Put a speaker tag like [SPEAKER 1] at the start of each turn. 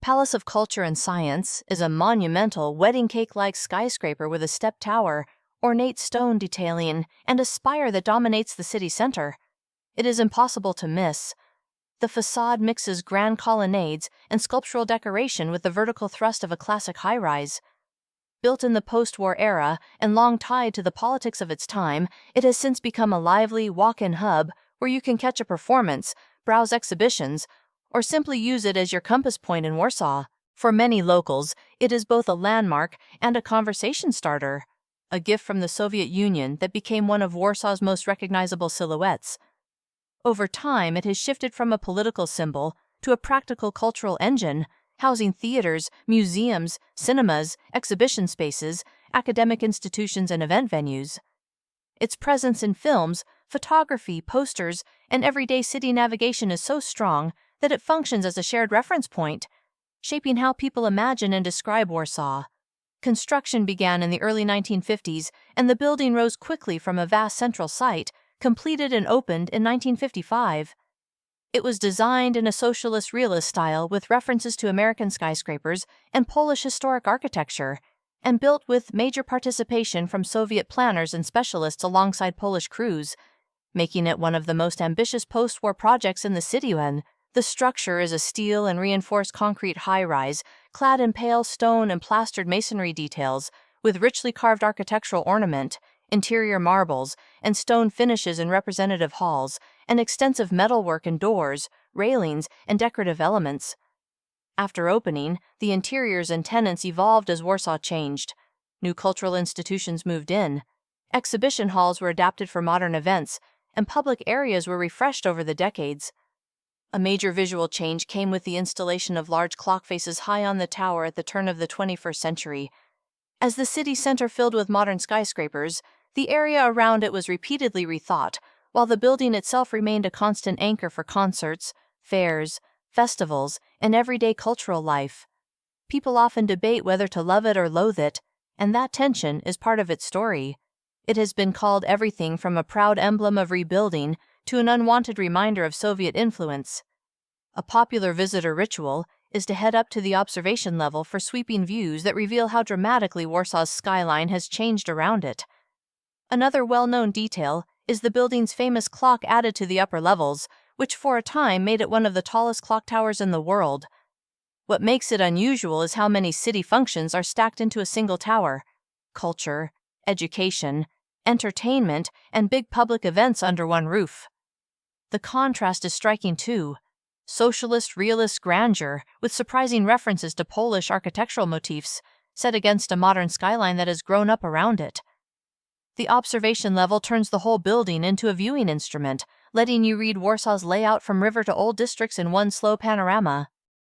[SPEAKER 1] Palace of Culture and Science is a monumental, wedding cake-like skyscraper with a step tower, ornate stone detailing, and a spire that dominates the city center. It is impossible to miss. The facade mixes grand colonnades and sculptural decoration with the vertical thrust of a classic high-rise. Built in the post-war era and long tied to the politics of its time, it has since become a lively, walk-in hub where you can catch a performance, browse exhibitions, or simply use it as your compass point in Warsaw. For many locals, it is both a landmark and a conversation starter, a gift from the Soviet Union that became one of Warsaw's most recognizable silhouettes. Over time, it has shifted from a political symbol to a practical cultural engine, housing theaters, museums, cinemas, exhibition spaces, academic institutions, and event venues. Its presence in films, photography, posters, and everyday city navigation is so strong that it functions as a shared reference point, shaping how people imagine and describe Warsaw. Construction began in the early 1950s, and the building rose quickly from a vast central site, completed and opened in 1955. It was designed in a socialist realist style with references to American skyscrapers and Polish historic architecture, and built with major participation from Soviet planners and specialists alongside Polish crews, making it one of the most ambitious post-war projects in the city. The structure is a steel and reinforced concrete high-rise, clad in pale stone and plastered masonry details, with richly carved architectural ornament, interior marbles, and stone finishes in representative halls, and extensive metalwork and doors, railings, and decorative elements. After opening, the interiors and tenants evolved as Warsaw changed. New cultural institutions moved in. Exhibition halls were adapted for modern events, and public areas were refreshed over the decades. A major visual change came with the installation of large clock faces high on the tower at the turn of the 21st century. As the city center filled with modern skyscrapers, the area around it was repeatedly rethought, while the building itself remained a constant anchor for concerts, fairs, festivals, and everyday cultural life. People often debate whether to love it or loathe it, and that tension is part of its story. It has been called everything from a proud emblem of rebuilding to an unwanted reminder of Soviet influence. A popular visitor ritual is to head up to the observation level for sweeping views that reveal how dramatically Warsaw's skyline has changed around it. Another well-known detail is the building's famous clock added to the upper levels, which for a time made it one of the tallest clock towers in the world. What makes it unusual is how many city functions are stacked into a single tower: culture, education, entertainment, and big public events under one roof. The contrast is striking too. Socialist realist grandeur, with surprising references to Polish architectural motifs, set against a modern skyline that has grown up around it. The observation level turns the whole building into a viewing instrument, letting you read Warsaw's layout from river to old districts in one slow panorama.